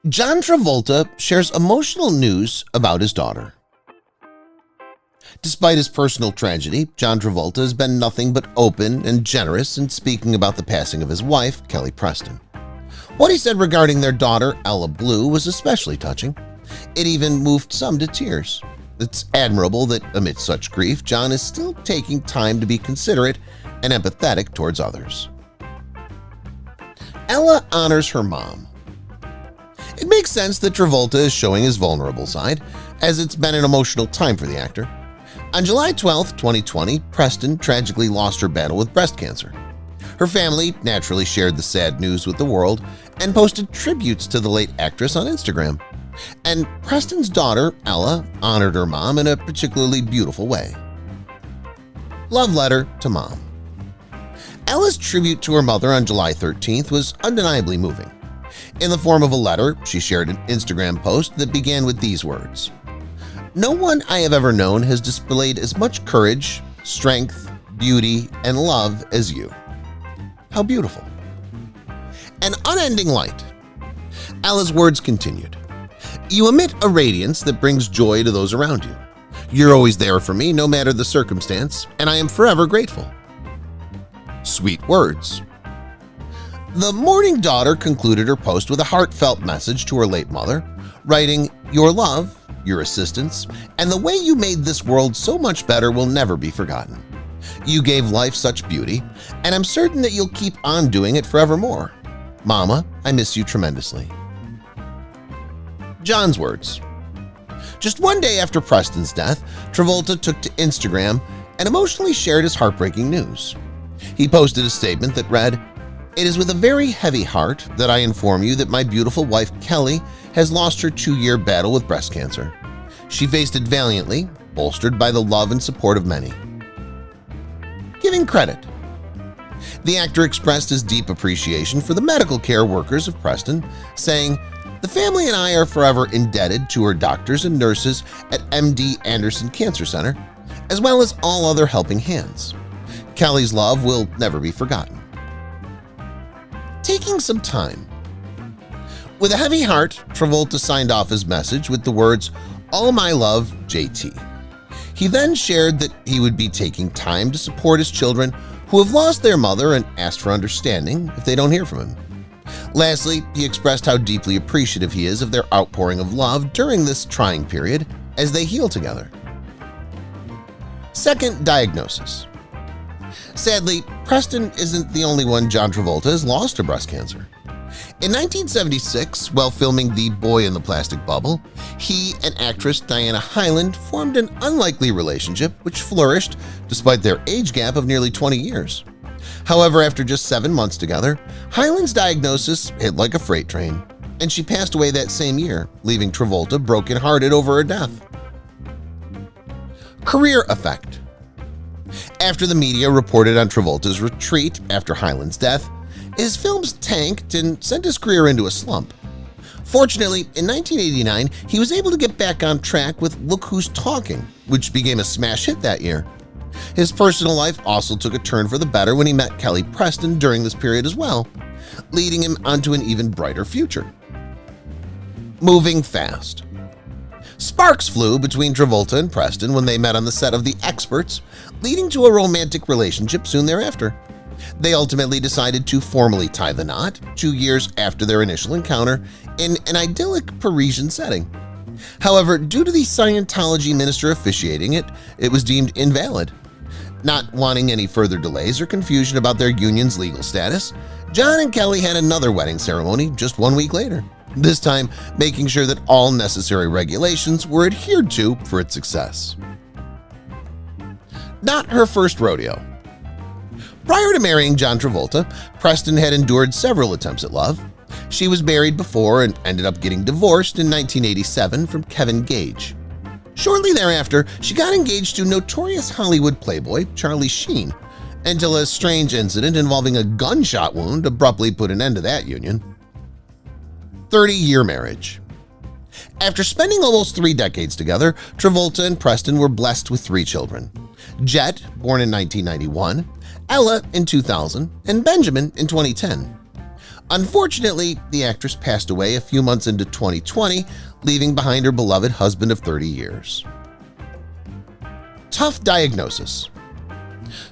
John Travolta shares emotional news about his daughter. Despite his personal tragedy, John Travolta has been nothing but open and generous in speaking about the passing of his wife, Kelly Preston. What he said regarding their daughter, Ella Blue, was especially touching. It even moved some to tears. It's admirable that amidst such grief, John is still taking time to be considerate and empathetic towards others. Ella honors her mom. It makes sense that Travolta is showing his vulnerable side, as it's been an emotional time for the actor. On July 12, 2020, Preston tragically lost her battle with breast cancer. Her family naturally shared the sad news with the world and posted tributes to the late actress on Instagram. And Preston's daughter, Ella, honored her mom in a particularly beautiful way. Love letter to mom. Ella's tribute to her mother on July 13th was undeniably moving. In the form of a letter, she shared an Instagram post that began with these words: "No one I have ever known has displayed as much courage, strength, beauty, and love as you." How beautiful. An unending light. Ella's words continued. "You emit a radiance that brings joy to those around you. You're always there for me no matter the circumstance, and I am forever grateful." Sweet words. The mourning daughter concluded her post with a heartfelt message to her late mother, writing, "Your love, your assistance, and the way you made this world so much better will never be forgotten. You gave life such beauty, and I'm certain that you'll keep on doing it forevermore. Mama, I miss you tremendously." John's words. Just one day after Preston's death, Travolta took to Instagram and emotionally shared his heartbreaking news. He posted a statement that read, "It is with a very heavy heart that I inform you that my beautiful wife Kelly has lost her 2-year battle with breast cancer. She faced it valiantly, bolstered by the love and support of many." Giving credit. The actor expressed his deep appreciation for the medical care workers of Preston, saying, "The family and I are forever indebted to her doctors and nurses at MD Anderson Cancer Center, as well as all other helping hands. Kelly's love will never be forgotten." Taking some time. With a heavy heart, Travolta signed off his message with the words, "All my love, JT." He then shared that he would be taking time to support his children who have lost their mother and asked for understanding if they don't hear from him. Lastly, he expressed how deeply appreciative he is of their outpouring of love during this trying period as they heal together. Second diagnosis. Sadly, Preston isn't the only one John Travolta has lost to breast cancer. In 1976, while filming The Boy in the Plastic Bubble, he and actress Diana Hyland formed an unlikely relationship which flourished despite their age gap of nearly 20 years. However, after just 7 months together, Hyland's diagnosis hit like a freight train, and she passed away that same year, leaving Travolta brokenhearted over her death. Career effect. After the media reported on Travolta's retreat after Hyland's death, his films tanked and sent his career into a slump. Fortunately, in 1989, he was able to get back on track with Look Who's Talking, which became a smash hit that year. His personal life also took a turn for the better when he met Kelly Preston during this period as well, leading him onto an even brighter future. Moving fast. Sparks flew between Travolta and Preston when they met on the set of The Experts, leading to a romantic relationship soon thereafter. They ultimately decided to formally tie the knot 2 years after their initial encounter in an idyllic Parisian setting. However, due to the Scientology minister officiating it, it was deemed invalid. Not wanting any further delays or confusion about their union's legal status, John and Kelly had another wedding ceremony just 1 week later, this time making sure that all necessary regulations were adhered to for its success. Not her first rodeo. Prior to marrying John Travolta, Preston had endured several attempts at love. She was married before and ended up getting divorced in 1987 from Kevin Gage. Shortly thereafter, she got engaged to notorious Hollywood playboy Charlie Sheen, until a strange incident involving a gunshot wound abruptly put an end to that union. 30-year marriage. After spending almost 3 decades together, Travolta and Preston were blessed with 3 children: Jet, born in 1991, Ella in 2000, and Benjamin in 2010. Unfortunately, the actress passed away a few months into 2020, leaving behind her beloved husband of 30 years. Tough diagnosis.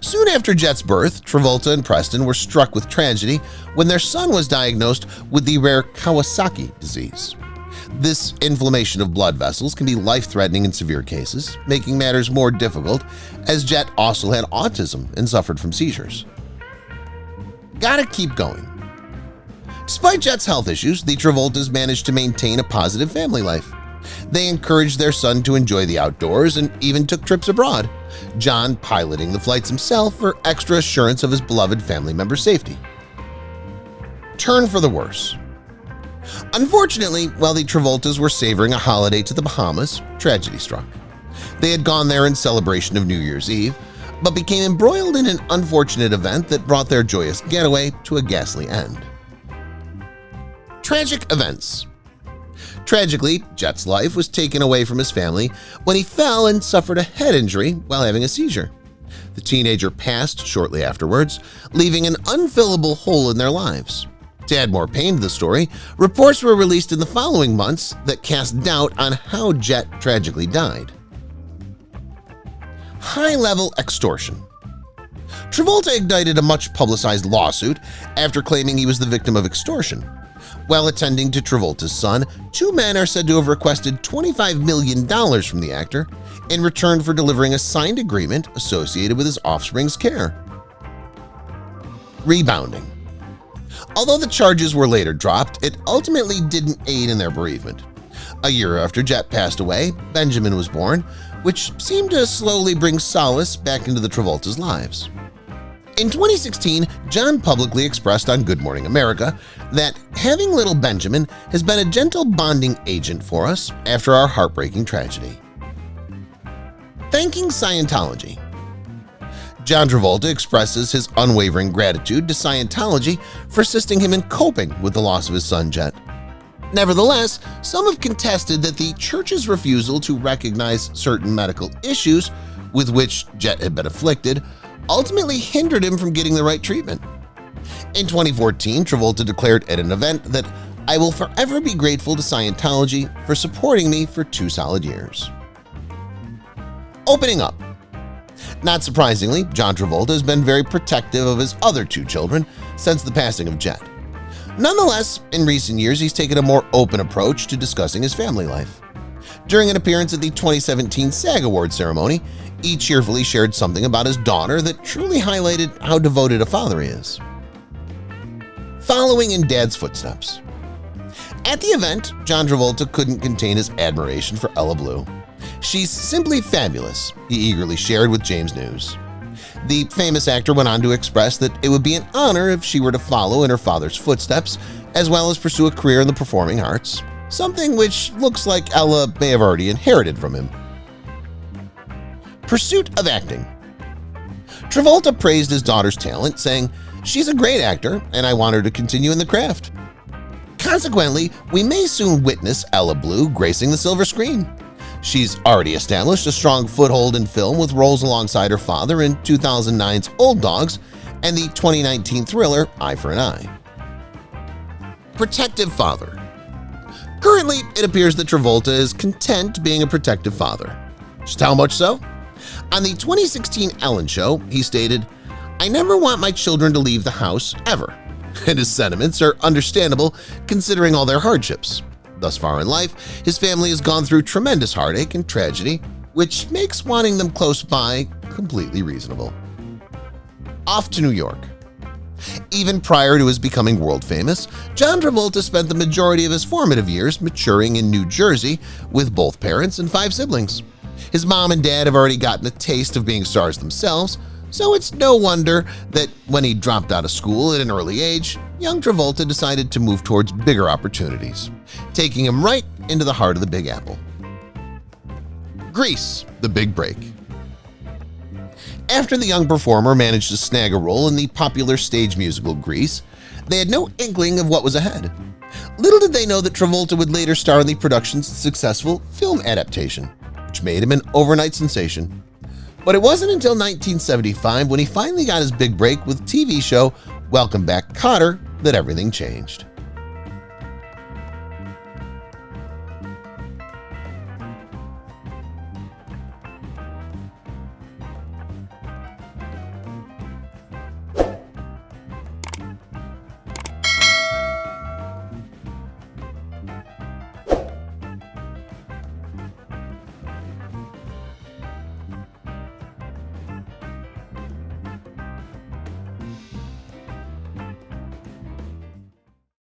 Soon after Jet's birth, Travolta and Preston were struck with tragedy when their son was diagnosed with the rare Kawasaki disease. This inflammation of blood vessels can be life-threatening in severe cases, making matters more difficult as Jet also had autism and suffered from seizures. Gotta keep going. Despite Jet's health issues, the Travoltas managed to maintain a positive family life. They encouraged their son to enjoy the outdoors and even took trips abroad, John piloting the flights himself for extra assurance of his beloved family member's safety. Turn for the worse. Unfortunately, while the Travoltas were savoring a holiday to the Bahamas, tragedy struck. They had gone there in celebration of New Year's Eve, but became embroiled in an unfortunate event that brought their joyous getaway to a ghastly end. Tragic events. Tragically, Jet's life was taken away from his family when he fell and suffered a head injury while having a seizure. The teenager passed shortly afterwards, leaving an unfillable hole in their lives. To add more pain to the story, reports were released in the following months that cast doubt on how Jet tragically died. High-level extortion. Travolta ignited a much-publicized lawsuit after claiming he was the victim of extortion. While attending to Travolta's son, two men are said to have requested $25 million from the actor in return for delivering a signed agreement associated with his offspring's care. Rebounding. Although the charges were later dropped, it ultimately didn't aid in their bereavement. A year after Jet passed away, Benjamin was born, which seemed to slowly bring solace back into the Travoltas' lives. In 2016, John publicly expressed on Good Morning America that having little Benjamin has been a gentle bonding agent for us after our heartbreaking tragedy. Thanking Scientology. John Travolta expresses his unwavering gratitude to Scientology for assisting him in coping with the loss of his son Jet. Nevertheless, some have contested that the church's refusal to recognize certain medical issues with which Jet had been afflicted ultimately hindered him from getting the right treatment. In 2014, Travolta declared at an event that "I will forever be grateful to Scientology for supporting me for 2 solid years." Opening up. Not surprisingly, John Travolta has been very protective of his other 2 children since the passing of Jet. Nonetheless, in recent years, he's taken a more open approach to discussing his family life. During an appearance at the 2017 SAG Awards ceremony, he cheerfully shared something about his daughter that truly highlighted how devoted a father he is. Following in Dad's footsteps. At the event, John Travolta couldn't contain his admiration for Ella Blue. "She's simply fabulous," he eagerly shared with James News. The famous actor went on to express that it would be an honor if she were to follow in her father's footsteps, as well as pursue a career in the performing arts, something which looks like Ella may have already inherited from him. Pursuit of acting. Travolta praised his daughter's talent, saying, "She's a great actor, and I want her to continue in the craft." Consequently, we may soon witness Ella Blue gracing the silver screen. She's already established a strong foothold in film with roles alongside her father in 2009's Old Dogs and the 2019 thriller Eye for an Eye. Protective father. Currently, it appears that Travolta is content being a protective father. Just how much so? On the 2016 Ellen Show, he stated, "I never want my children to leave the house, ever." And his sentiments are understandable considering all their hardships. Thus far in life, his family has gone through tremendous heartache and tragedy, which makes wanting them close by completely reasonable. Off to New York. Even prior to his becoming world famous, John Travolta spent the majority of his formative years maturing in New Jersey with both parents and 5 siblings. His mom and dad have already gotten a taste of being stars themselves, so it's no wonder that when he dropped out of school at an early age, young Travolta decided to move towards bigger opportunities, taking him right into the heart of the Big Apple. Grease, the big break. After the young performer managed to snag a role in the popular stage musical Grease, they had no inkling of what was ahead. Little did they know that Travolta would later star in the production's successful film adaptation, which made him an overnight sensation. But it wasn't until 1975 when he finally got his big break with TV show Welcome Back, Kotter that everything changed.